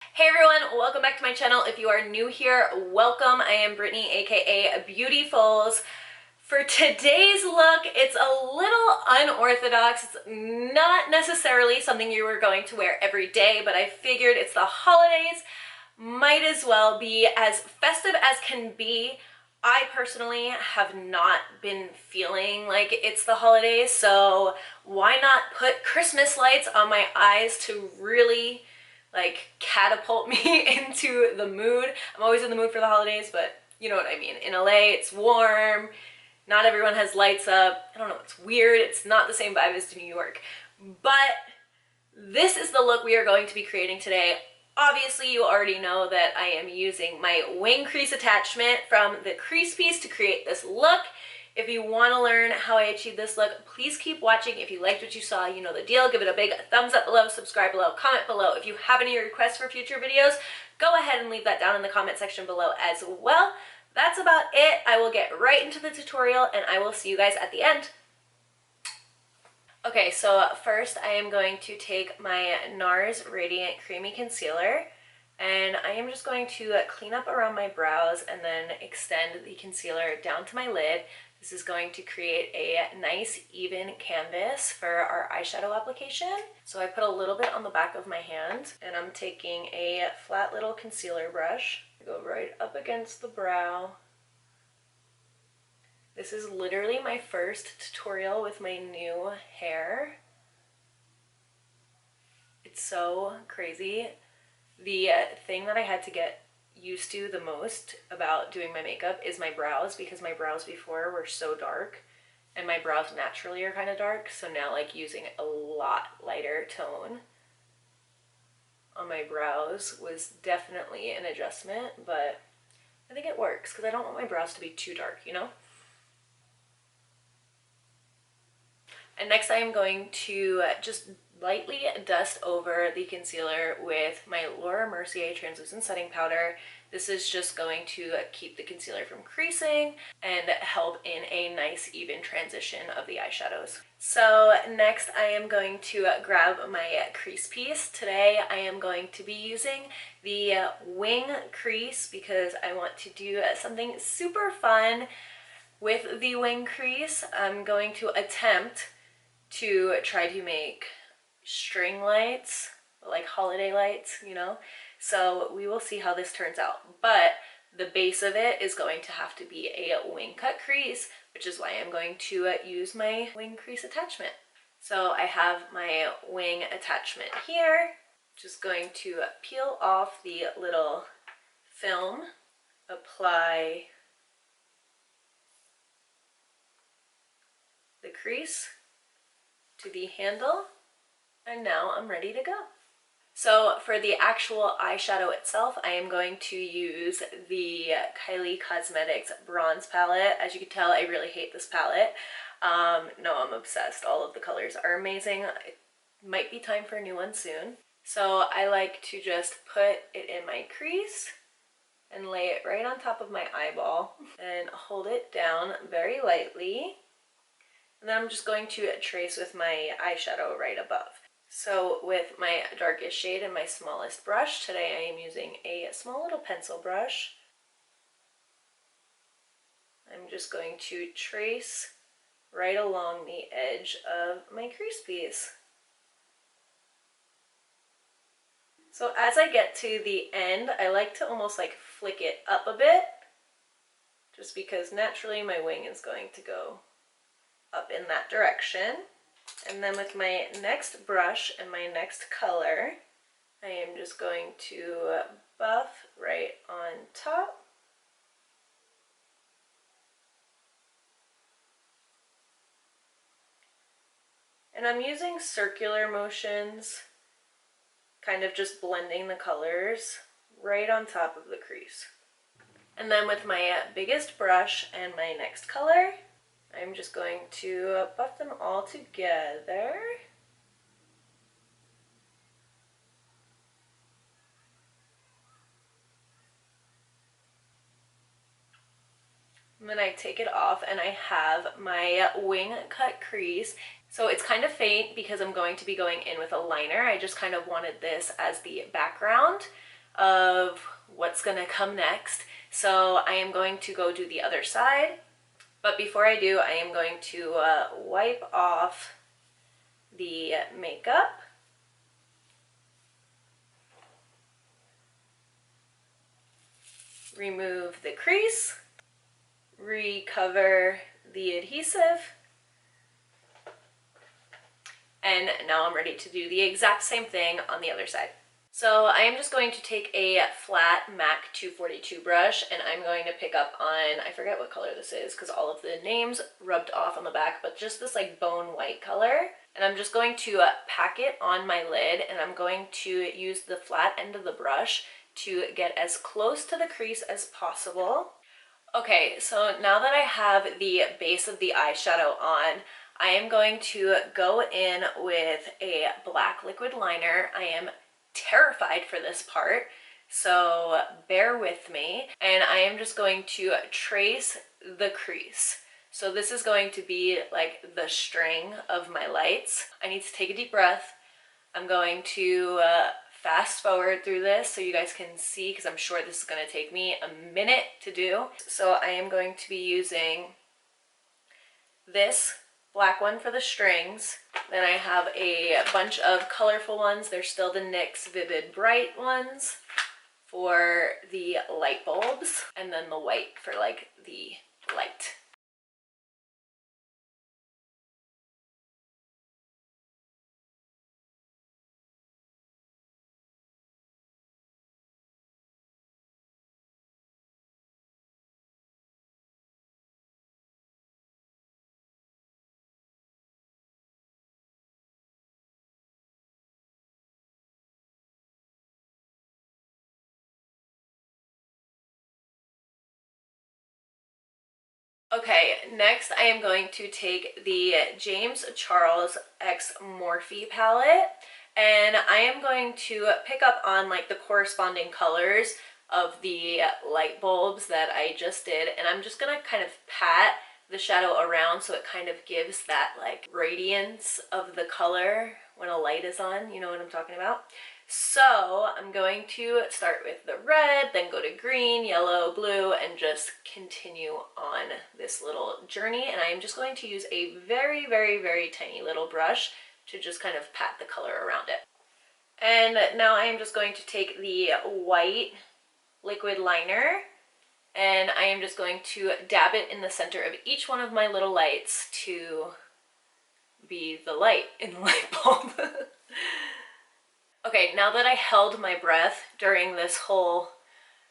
Hey everyone, welcome back to my channel. If you are new here, welcome. I am Brittany, aka Beautifoles. For today's look, it's a little unorthodox. It's not necessarily something you are going to wear every day, but I figured it's the holidays. Might as well be as festive as can be. I personally have not been feeling like it's the holidays, so why not put Christmas lights on my eyes to really catapult me into the mood. I'm always in the mood for the holidays, but you know what I mean. In LA, it's warm. Not everyone has lights up. I don't know, it's weird. It's not the same vibe as New York. But this is the look we are going to be creating today. Obviously, you already know that I am using my wing crease attachment from the crease piece to create this look. If you want to learn how I achieved this look, please keep watching. If you liked what you saw, you know the deal. Give it a big thumbs up below, subscribe below, comment below. If you have any requests for future videos, go ahead and leave that down in the comment section below as well. That's about it. I will get right into the tutorial and I will see you guys at the end. Okay, so first I am going to take my NARS Radiant Creamy Concealer and I am just going to clean up around my brows and then extend the concealer down to my lid. This is going to create a nice even canvas for our eyeshadow application. So I put a little bit on the back of my hand and I'm taking a flat little concealer brush. I go right up against the brow. This is literally my first tutorial with my new hair. It's so crazy. The thing that I had to get used to the most about doing my makeup is my brows, because my brows before were so dark and my brows naturally are kind of dark, so now like using a lot lighter tone on my brows was definitely an adjustment, but I think it works because I don't want my brows to be too dark, you know? And next I am going to just lightly dust over the concealer with my Laura Mercier translucent setting powder. This is just going to keep the concealer from creasing and help in a nice even transition of the eyeshadows. So next I am going to grab my crease piece. Today I am going to be using the wing crease because I want to do something super fun with the wing crease. I'm going to attempt to try to make string lights, like holiday lights, you know? So we will see how this turns out. But the base of it is going to have to be a wing cut crease, which is why I'm going to use my wing crease attachment. So I have my wing attachment here. Just going to peel off the little film, apply the crease to the handle, and now I'm ready to go. So for the actual eyeshadow itself, I am going to use the Kylie Cosmetics bronze palette. As you can tell, I really hate this palette. No, I'm obsessed. All of the colors are amazing. It might be time for a new one soon. So I like to just put it in my crease and lay it right on top of my eyeball and hold it down very lightly. And then I'm just going to trace with my eyeshadow right above. So with my darkest shade and my smallest brush, today I am using a small little pencil brush. I'm just going to trace right along the edge of my crease piece. So as I get to the end, I like to almost like flick it up a bit, just because naturally my wing is going to go up in that direction. And then with my next brush and my next color, I am just going to buff right on top. And I'm using circular motions, kind of just blending the colors right on top of the crease. And then with my biggest brush and my next color, I'm just going to buff them all together. And then I take it off and I have my wing cut crease. So it's kind of faint because I'm going to be going in with a liner. I just kind of wanted this as the background. of what's gonna come next. So I am going to go do the other side. But before I do, I am going to wipe off the makeup. Remove the crease, recover the adhesive, and now I'm ready to do the exact same thing on the other side. So I am just going to take a flat MAC 242 brush and I'm going to pick up on, I forget what color this is because all of the names rubbed off on the back, but just this like bone white color. And I'm just going to pack it on my lid, and I'm going to use the flat end of the brush to get as close to the crease as possible. Okay, so now that I have the base of the eyeshadow on, I am going to go in with a black liquid liner. I am terrified for this part, so bear with me. And I am just going to trace the crease. So this is going to be like the string of my lights. I need to take a deep breath. I'm going to fast forward through this so you guys can see, because I'm sure this is going to take me a minute to do. So I am going to be using this black one for the strings. Then I have a bunch of colorful ones. They're still the NYX Vivid Bright ones for the light bulbs, and then the white for like the light. Okay, next I am going to take the James Charles X Morphe palette, and I am going to pick up on like the corresponding colors of the light bulbs that I just did, and I'm just gonna kind of pat the shadow around so it kind of gives that like radiance of the color when a light is on, you know what I'm talking about? So I'm going to start with the red, then go to green, yellow, blue, and just continue on this little journey. And I am just going to use a very, very, very tiny little brush to just kind of pat the color around it. And now I am just going to take the white liquid liner, and I am just going to dab it in the center of each one of my little lights to be the light in the light bulb. Okay, now that I held my breath during this whole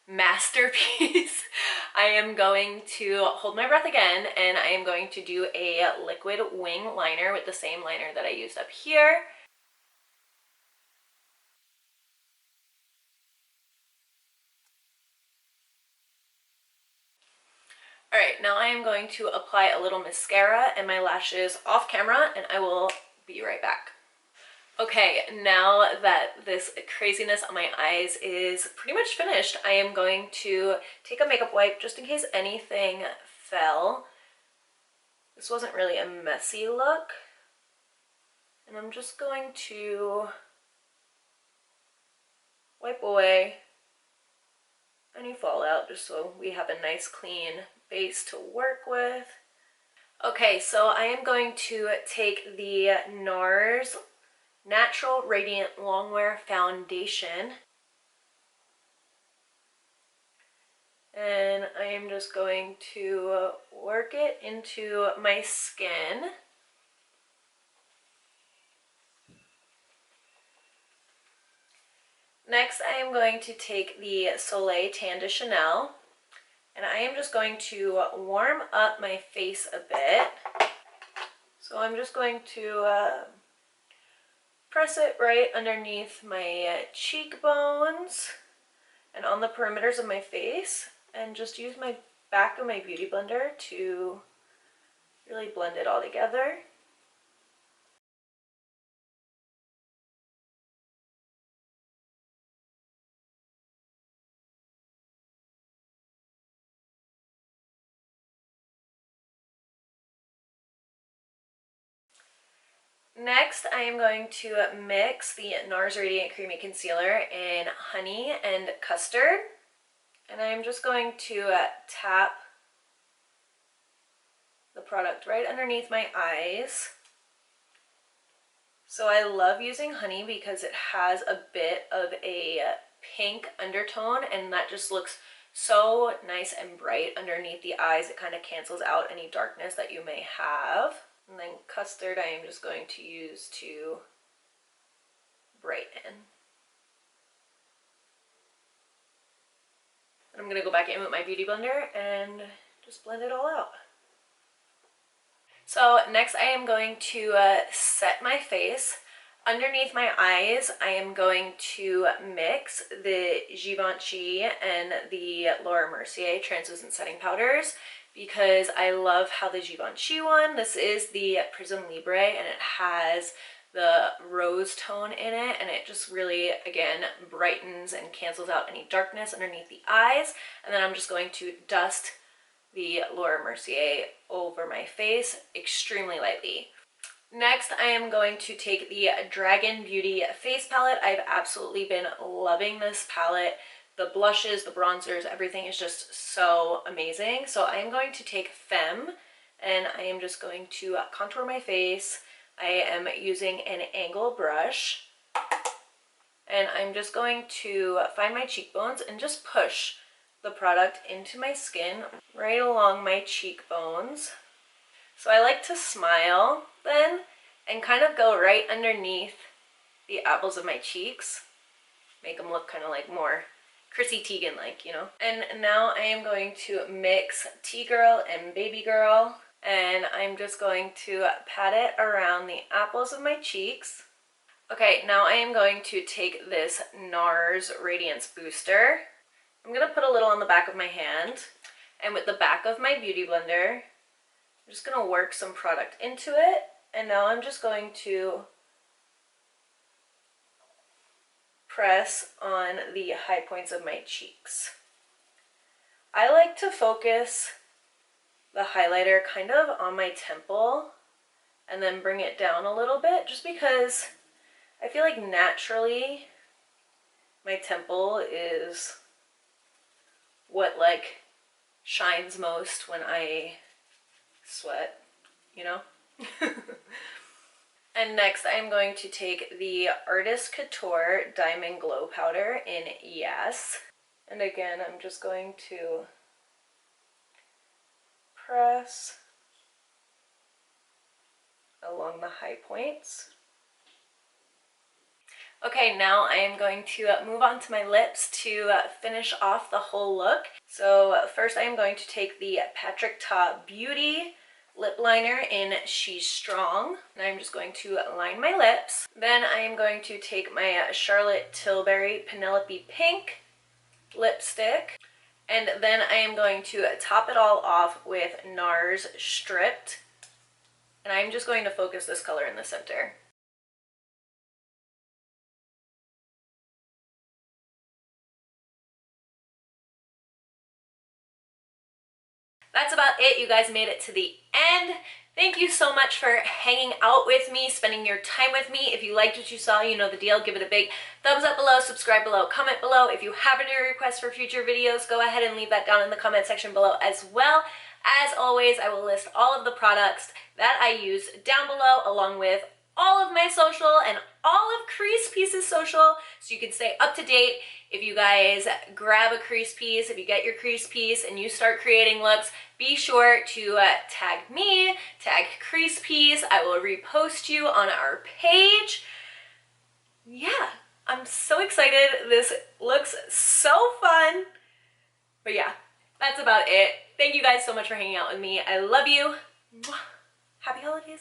masterpiece, I am going to hold my breath again, and I am going to do a liquid wing liner with the same liner that I used up here. All right, now I am going to apply a little mascara and my lashes off camera, and I will be right back. Okay, now that this craziness on my eyes is pretty much finished, I am going to take a makeup wipe just in case anything fell. This wasn't really a messy look. And I'm just going to wipe away any fallout just so we have a nice clean base to work with. Okay, so I am going to take the NARS Natural Radiant Longwear Foundation, and I am just going to work it into my skin. Next, I am going to take the Soleil Tan de Chanel, and I am just going to warm up my face a bit. So I'm just going to press it right underneath my cheekbones and on the perimeters of my face, and just use my back of my beauty blender to really blend it all together. Next, I am going to mix the NARS Radiant Creamy Concealer in Honey and Custard. And I'm just going to tap the product right underneath my eyes. So I love using honey because it has a bit of a pink undertone, and that just looks so nice and bright underneath the eyes. It kind of cancels out any darkness that you may have. And then Custard I am just going to use to brighten. And I'm going to go back in with my Beauty Blender and just blend it all out. So next I am going to set my face. Underneath my eyes, I am going to mix the Givenchy and the Laura Mercier translucent setting powders because I love how the Givenchy one, this is the Prism Libre, and it has the rose tone in it, and it just really, again, brightens and cancels out any darkness underneath the eyes. And then I'm just going to dust the Laura Mercier over my face extremely lightly. Next, I am going to take the Dragon Beauty face palette. I've absolutely been loving this palette. The blushes, the bronzers, everything is just so amazing. So I am going to take Femme, and I am just going to contour my face. I am using an angle brush, and I'm just going to find my cheekbones and just push the product into my skin right along my cheekbones. So I like to smile then and kind of go right underneath the apples of my cheeks, make them look kind of like more Chrissy Teigen like, you know. And now I am going to mix T-Girl and Baby Girl, and I'm just going to pat it around the apples of my cheeks. Okay, now I am going to take this NARS Radiance Booster. I'm going to put a little on the back of my hand, and with the back of my Beauty Blender, I'm just going to work some product into it, and now I'm just going to press on the high points of my cheeks. I like to focus the highlighter kind of on my temple and then bring it down a little bit, just because I feel like naturally my temple is what like shines most when I sweat, you know? And next I'm going to take the Artist Couture Diamond Glow Powder in Yes. And again, I'm just going to press along the high points. Okay, now I am going to move on to my lips to finish off the whole look. So first I am going to take the Patrick Ta Beauty lip liner in She's Strong, and I'm just going to line my lips. Then I am going to take my Charlotte Tilbury Penelope Pink lipstick, and then I am going to top it all off with NARS Stripped, and I'm just going to focus this color in the center. That's about it. You guys made it to the end. Thank you so much for hanging out with me, spending your time with me. If you liked what you saw, you know the deal. Give it a big thumbs up below, subscribe below, comment below. If you have any requests for future videos, go ahead and leave that down in the comment section below as well. As always, I will list all of the products that I use down below, along with all of my social and all of Crease Piece's social, so you can stay up to date. If you guys grab a crease piece, if you get your crease piece and you start creating looks, be sure to tag me, tag Crease Piece. I will repost you on our page. Yeah, I'm so excited. This looks so fun. But yeah, that's about it. Thank you guys so much for hanging out with me. I love you. Happy holidays.